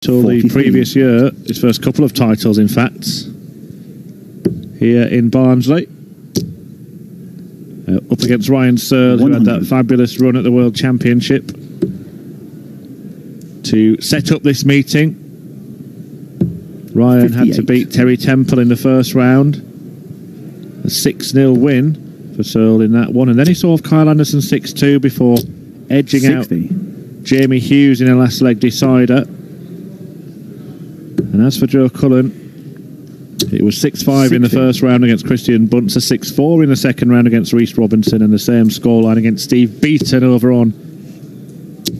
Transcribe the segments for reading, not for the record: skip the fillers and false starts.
Till the previous year, his first couple of titles, in fact, here in Barnsley. Up against Ryan Searle, who had that fabulous run at the World Championship. To set up this meeting, Ryan 58. Had to beat Terry Temple in the first round. A 6-0 win for Searle in that one. And then he saw Kyle Anderson 6-2 before edging 60. Out Jamie Hughes in a last leg decider. And as for Joe Cullen, it was 6-5 in the first round against Christian Bunce, a 6-4 in the second round against Reece Robinson, and the same scoreline against Steve Beaton over on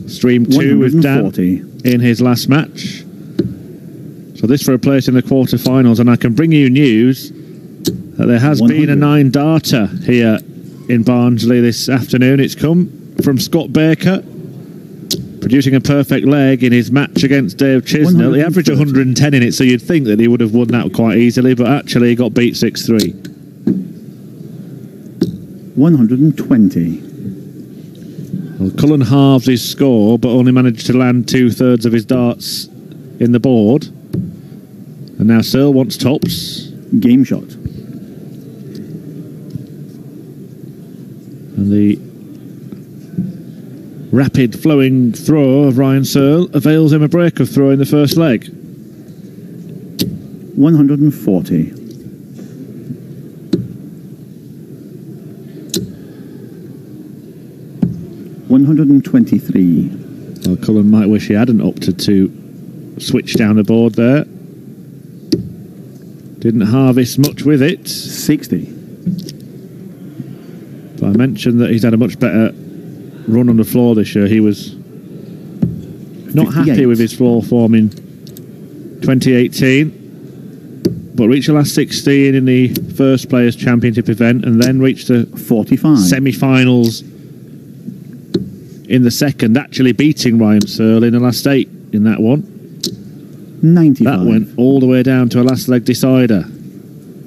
Stream 2 with Dan in his last match. So this for a place in the quarterfinals, and I can bring you news that there has been a 9-darter here in Barnsley this afternoon. It's come from Scott Baker, producing a perfect leg in his match against Dave Chisnell. He averaged 110 in it, so you'd think that he would have won that quite easily, but actually he got beat 6-3. 120. Well, Cullen halves his score, but only managed to land 2/3 of his darts in the board. And now Searle wants tops. Game shot. And the rapid flowing throw of Ryan Searle avails him a break of throw in the first leg. 140. $123. Well, Cullen might wish he hadn't opted to switch down the board there. Didn't harvest much with it. 60. But I mentioned that he's had a much better run on the floor this year. He was not 58. Happy with his floor form in 2018, but reached the last 16 in the first Players' Championship event, and then reached the 45 semi-finals in the second, actually beating Ryan Searle in the last 8 in that one. 95. That went all the way down to a last leg decider.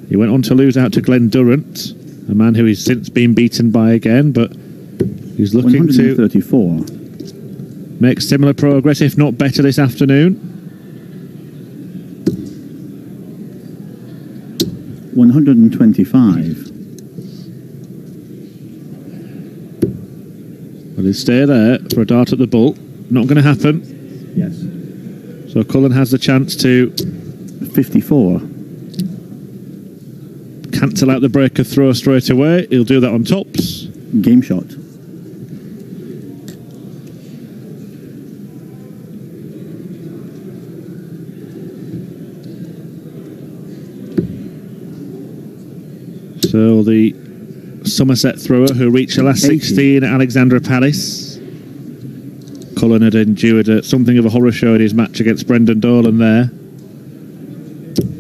He went on to lose out to Glenn Durrant, a man who he's since been beaten by again, but he's looking to make similar progress, if not better, this afternoon. 125. Well, he'll stay there for a dart at the bull. Not going to happen. Yes. So Cullen has the chance to 54. Cancel out the break of throw straight away. He'll do that on tops. Game shot. So the Somerset thrower who reached the last 16 at Alexandra Palace. Cullen had endured something of a horror show in his match against Brendan Dolan there.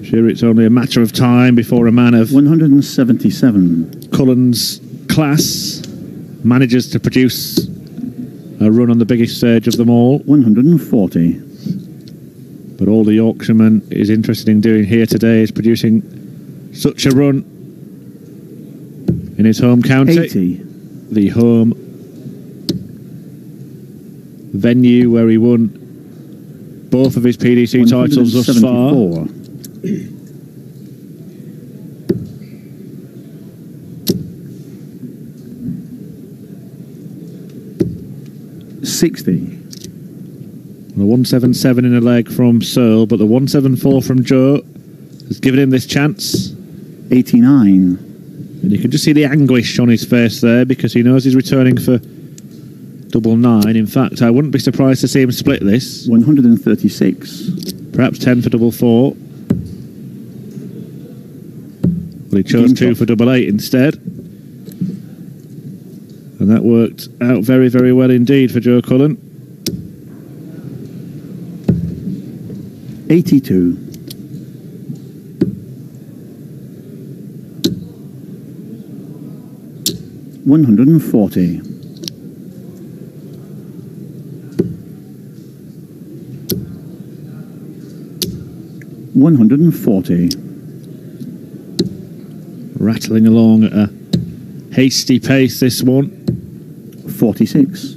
Sure, it's only a matter of time before a man of 177 Cullen's class manages to produce a run on the biggest stage of them all. 140. But all the Yorkshireman is interested in doing here today is producing such a run in his home county. 80. The home venue where he won both of his PDC titles thus far. 60. The 177 in a leg from Searle, but the 174 from Joe has given him this chance. 89. And you can just see the anguish on his face there because he knows he's returning for double 9. In fact, I wouldn't be surprised to see him split this. 136. Perhaps 10 for double 4. Well, he chose 2 for double 8 instead. And that worked out very, very well indeed for Joe Cullen. 82. 140. 140. Rattling along at a hasty pace, this one. 46.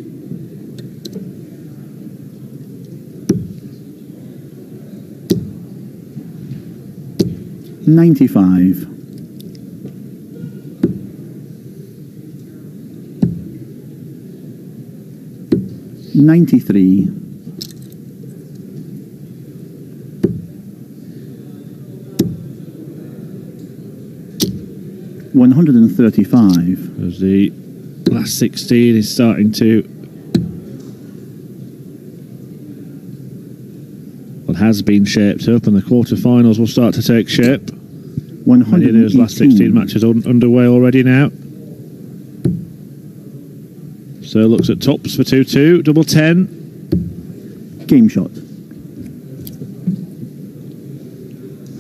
95. 93. 135. As the last 16 is starting to, well, has been shaped up, and the quarterfinals will start to take shape. Many of those last 16 matches underway already now. So looks at tops for 2-2, double 10. Game shot.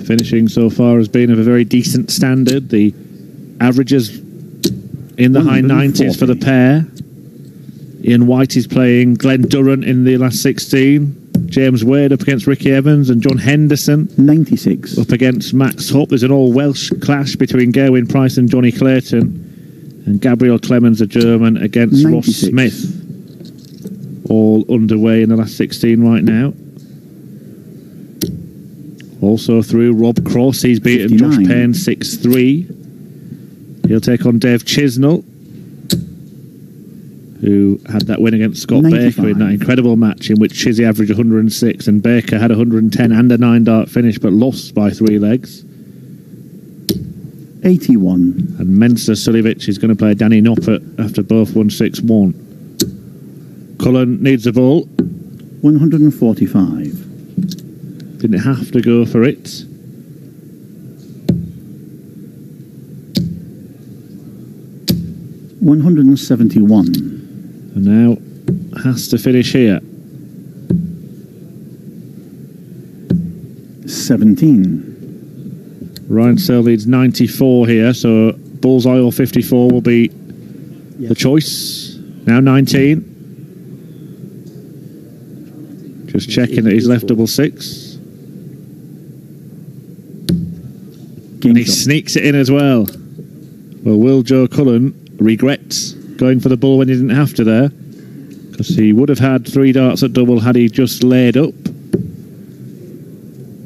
Finishing so far has been of a very decent standard. The averages in the high 90s for the pair. Ian White is playing Glenn Durrant in the last 16. James Wade up against Ricky Evans, and John Henderson 96 up against Max Hupp. There's an all-Welsh clash between Gerwyn Price and Johnny Clayton. And Gabriel Clemens, a German, against 96. Ross Smith. All underway in the last 16 right now. Also through Rob Cross, he's beaten 59. Josh Payne 6-3. He'll take on Dave Chisnell, who had that win against Scott 95. Baker in that incredible match in which Chizzy averaged 106 and Baker had 110 and a 9-dart finish, but lost by 3 legs. 81. And Mensa Suljevic is going to play Danny Noppert after both won 6-1. Cullen needs a ball. 145. Didn't have to go for it. $171. And now has to finish here. 17. Ryan Searle leads 94 here, so bullseye or 54 will be the choice. Now 19. Just checking that he's left double 6. And he sneaks it in as well. Well, will Joe Cullen regret going for the ball when he didn't have to there? Because he would have had 3 darts at double had he just laid up.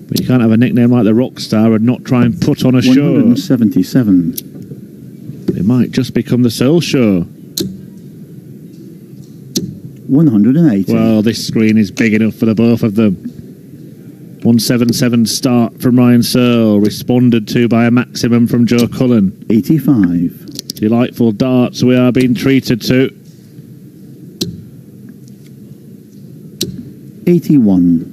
But you can't have a nickname like the Rockstar and not try and put on a 177. show. It might just become the Searle show. 180. Well, this screen is big enough for the both of them. 177 start from Ryan Searle, responded to by a maximum from Joe Cullen. 85. Delightful darts we are being treated to. 81.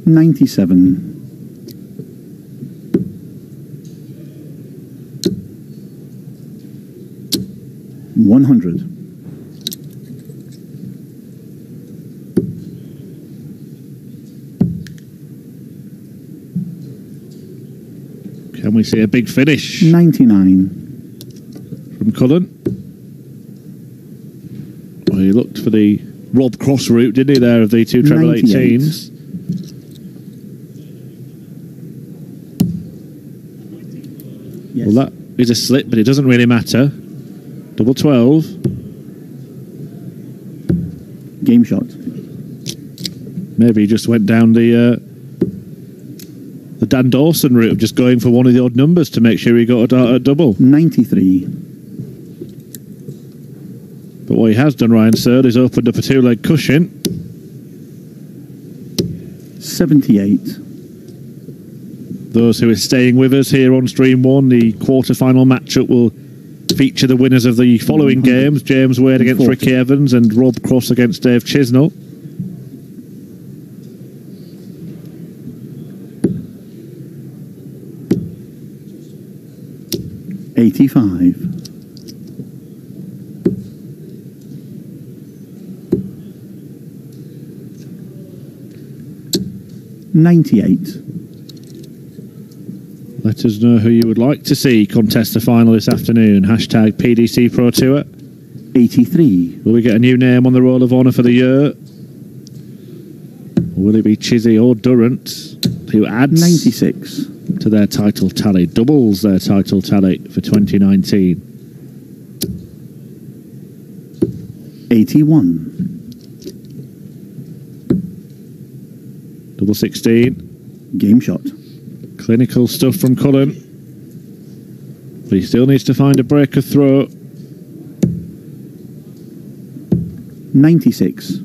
97. 100. Can we see a big finish? 99. From Cullen. Well, he looked for the Rob Cross route, didn't he, there, of the 2 treble 18s? Yes. Well, that is a slip, but it doesn't really matter. Double 12. Game shot. Maybe he just went down the Dan Dawson route of just going for one of the odd numbers to make sure he got a dart at double. 93. But what he has done, Ryan Searle, is opened up a 2-leg cushion. 78. Those who are staying with us here on Stream 1, the quarter-final matchup will feature the winners of the following games. James Wade against Ricky Evans and Rob Cross against Dave Chisnell. $85. 98. Let us know who you would like to see contest the final this afternoon. Hashtag PDC Pro Tour. 83. Will we get a new name on the Roll of Honour for the year? Or will it be Chizzy or Durrant, who adds 96 to their title tally, doubles their title tally for 2019? 81. Double 16. Game shot. Clinical stuff from Cullen. But he still needs to find a break of throw. 96.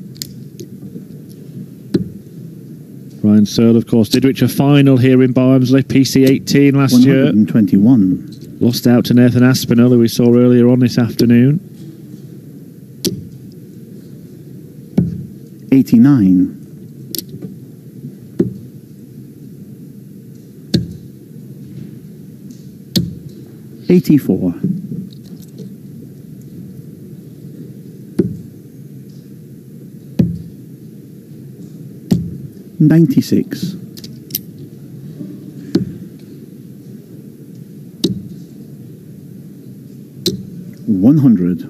Ryan Searle, of course, did reach a final here in Barnsley, PC 18 last year. 121. Lost out to Nathan Aspinall, who we saw earlier on this afternoon. 89. 84. 96. 100.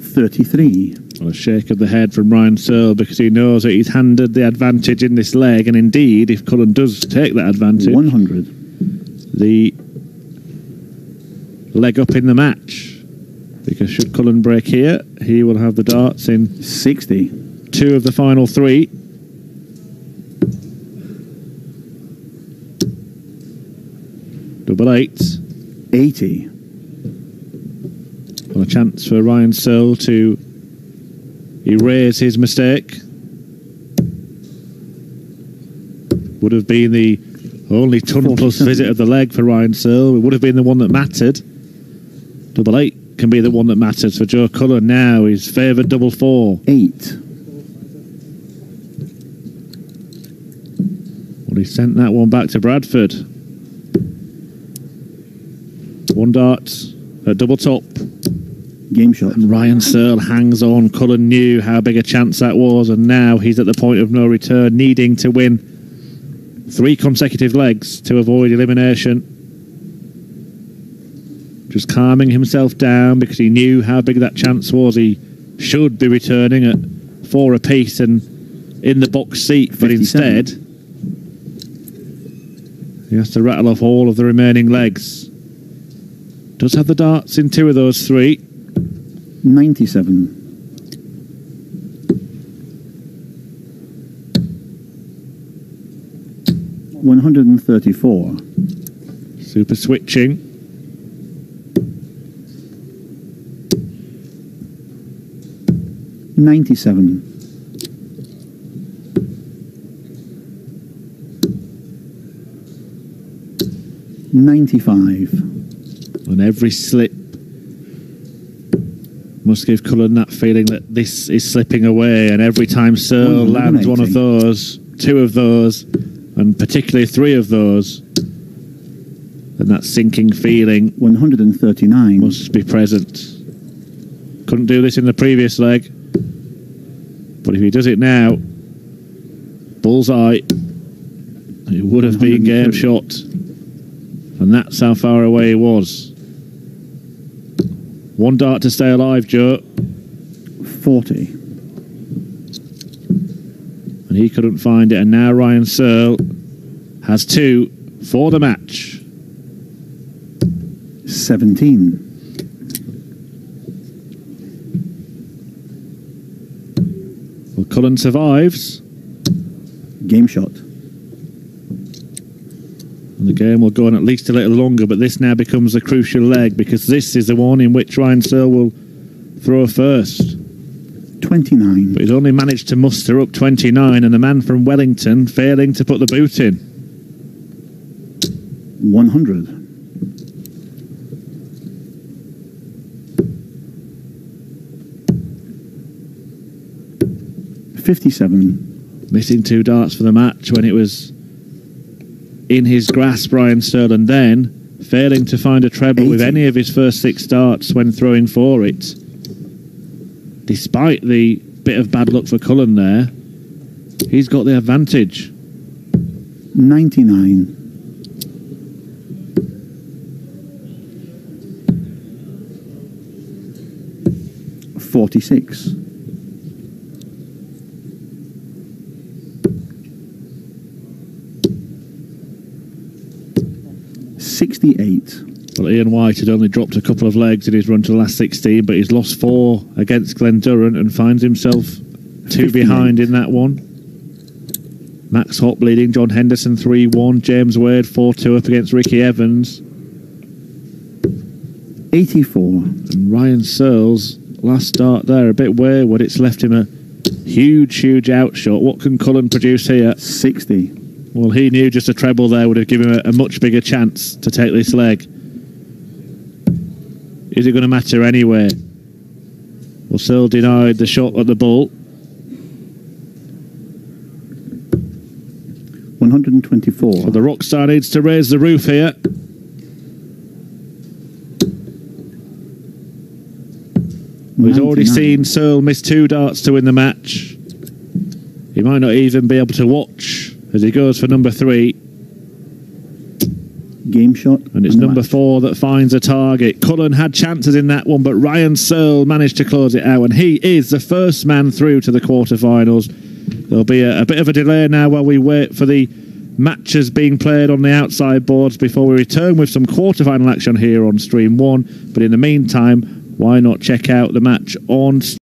33. Well, a shake of the head from Ryan Searle because he knows that he's handed the advantage in this leg, and indeed, if Cullen does take that advantage, 100. the leg up in the match. Because should Cullen break here, he will have the darts in 60. 2 of the final 3. Double 8. 80. Well, a chance for Ryan Searle to erase his mistake. Would have been the only ton-plus visit of the leg for Ryan Searle. It would have been the one that mattered. Double 8 can be the one that matters for Joe Cullen now. He's favoured double 4. 8. Well, he sent that one back to Bradford. 1 dart at double top. Game shot. And Ryan Searle hangs on. Cullen knew how big a chance that was, and now he's at the point of no return, needing to win 3 consecutive legs to avoid elimination. Just calming himself down because he knew how big that chance was. He should be returning at 4 apiece and in the box seat, but 57. instead he has to rattle off all of the remaining legs. Does have the darts in 2 of those 3. 97. 134. Super switching. 97. 95. And every slip must give Cullen that feeling that this is slipping away, and every time Searle lands one of those, 2 of those, and particularly 3 of those, then that sinking feeling 139 must be present. Couldn't do this in the previous leg, but if he does it now, bullseye, it would have been game shot, and that's how far away he was. 1 dart to stay alive, Joe. 40. And he couldn't find it, and now Ryan Searle has 2 for the match. 17. Well, Cullen survives. Game shot. And the game will go on at least a little longer, but this now becomes the crucial leg, because this is the one in which Ryan Searle will throw first. 29. But he's only managed to muster up 29, and the man from Wellington failing to put the boot in. 100. 57. Missing 2 darts for the match when it was in his grasp, Ryan Searle, and then failing to find a treble 80. with any of his first 6 darts when throwing for it. Despite the bit of bad luck for Cullen there, he's got the advantage. 99. 46. 68. Well, Ian White had only dropped a couple of legs in his run to the last 16, but he's lost 4 against Glen Durrant and finds himself 2 behind in that one. Max Hopp leading John Henderson 3-1. James Wade 4-2 up against Ricky Evans. 84. And Ryan Searle's last start there, a bit wayward. It's left him a huge outshot. What can Cullen produce here? 60. Well, he knew just a treble there would have given him a much bigger chance to take this leg. Is it going to matter anyway? Well, Searle denied the shot at the bull. 124. So the Rockstar needs to raise the roof here. We've already seen Searle miss 2 darts to win the match. He might not even be able to watch as he goes for number 3. Game shot. And it's number 4 that finds a target. Cullen had chances in that one, but Ryan Searle managed to close it out, and he is the first man through to the quarterfinals. There'll be a bit of a delay now while we wait for the matches being played on the outside boards before we return with some quarterfinal action here on Stream 1. But in the meantime, why not check out the match on